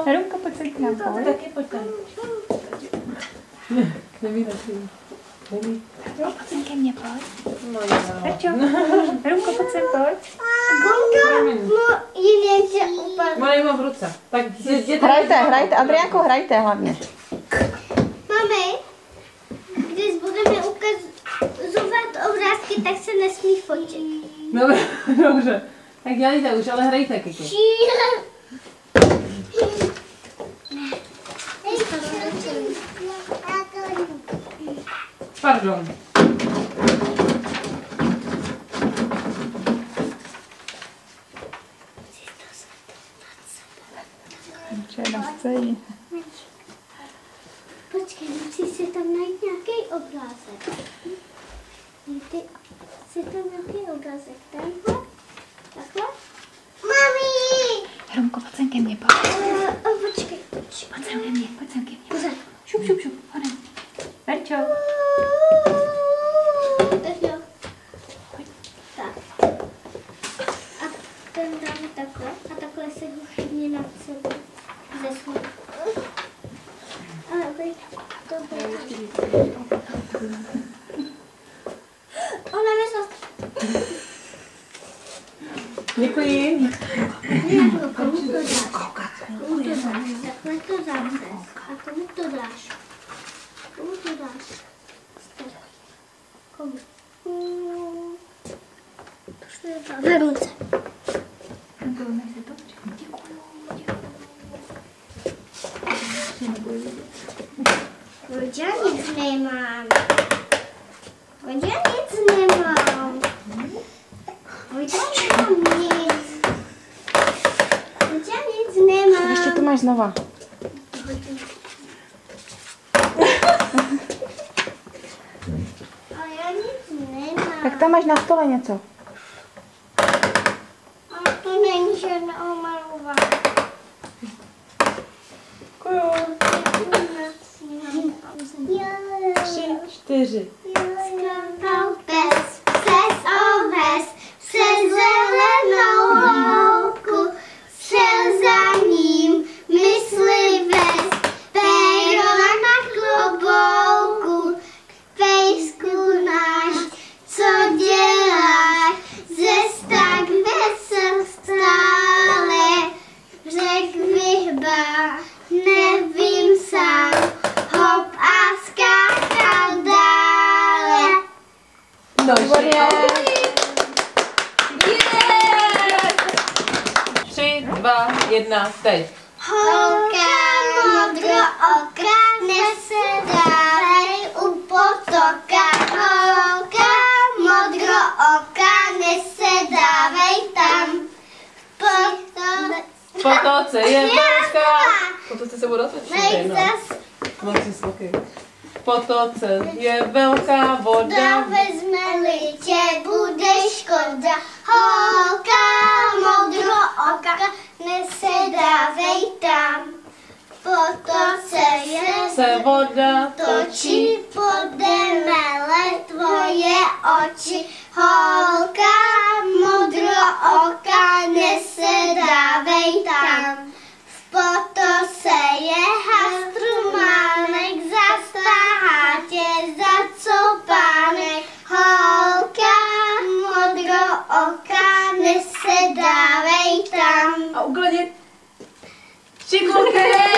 Herunko, pojď se k nám, pojď. Taky pojď tam. Nemí taky. Nemí. Pojď sem ke mně, pojď. No, jo. Herčo, Herunko, pojď sem, pojď. Gonka ji něco upadlo. Ona ji má v ruce. Tak Hrajte, Adriánko, hrajte hlavně. Mami, když budeme ukazovat obrázky, tak se nesmí fotit. Dobře. Tak dělejte už, ale hrajte, Kiki. Pardon. Počkej, musí si tam najít nějaký obrázek. Ty si tam nějaký obrázek. Takhle? Takhle? Mami! Herunko, pojď sem ke mně, pojď. Počkej. Pojď sem ke mně, pojď sem ke mně. Šup, šup, šup, honem. Herčo. Tak jo. Tak. A ten dáme takhle. A takhle se ho chytně nad sebou. Zesnu. Ale to bude. Ona mi zase. Děkuji. Komu to dáš? Takhle to dáš. A komu to dáš? Komu to dáš? Komu? Ve ruce. Proč já nic nemám? Proč já nic nemám? Proč já nemám nic? Proč já nic nemám? Ještě to máš znova. Ale já nic nemám. Tak tam máš na stole něco. A to není žádná omalová. Děkuju. 3, 4. Skrapal pes, přes oves, přes zelenou louku, šel za ním myslivec, péro na klobouku, pejsku náš, co děláš, zes tak vesel stále, řek vyhba, nevím sám, hop a skákal dále. No, Výborně. 3, 2, 1, teď. Holka modrooká, nesedávej u potoka. Holka modrooká, nesedávej tam. V potoce je velká. V potoce se voda točí. Nejzas V potoce je velká voda. vezme-li tě, bude škoda. Holka modrooká, nesedávej tam. V potoce Se voda točí podemele tvoje oči. Holka modrooká, nesedávej tam. V potoce je hastrománek, zastahá tě za copánek. Holka modrooká, nesedávej tam. A ukladit. Šikulky!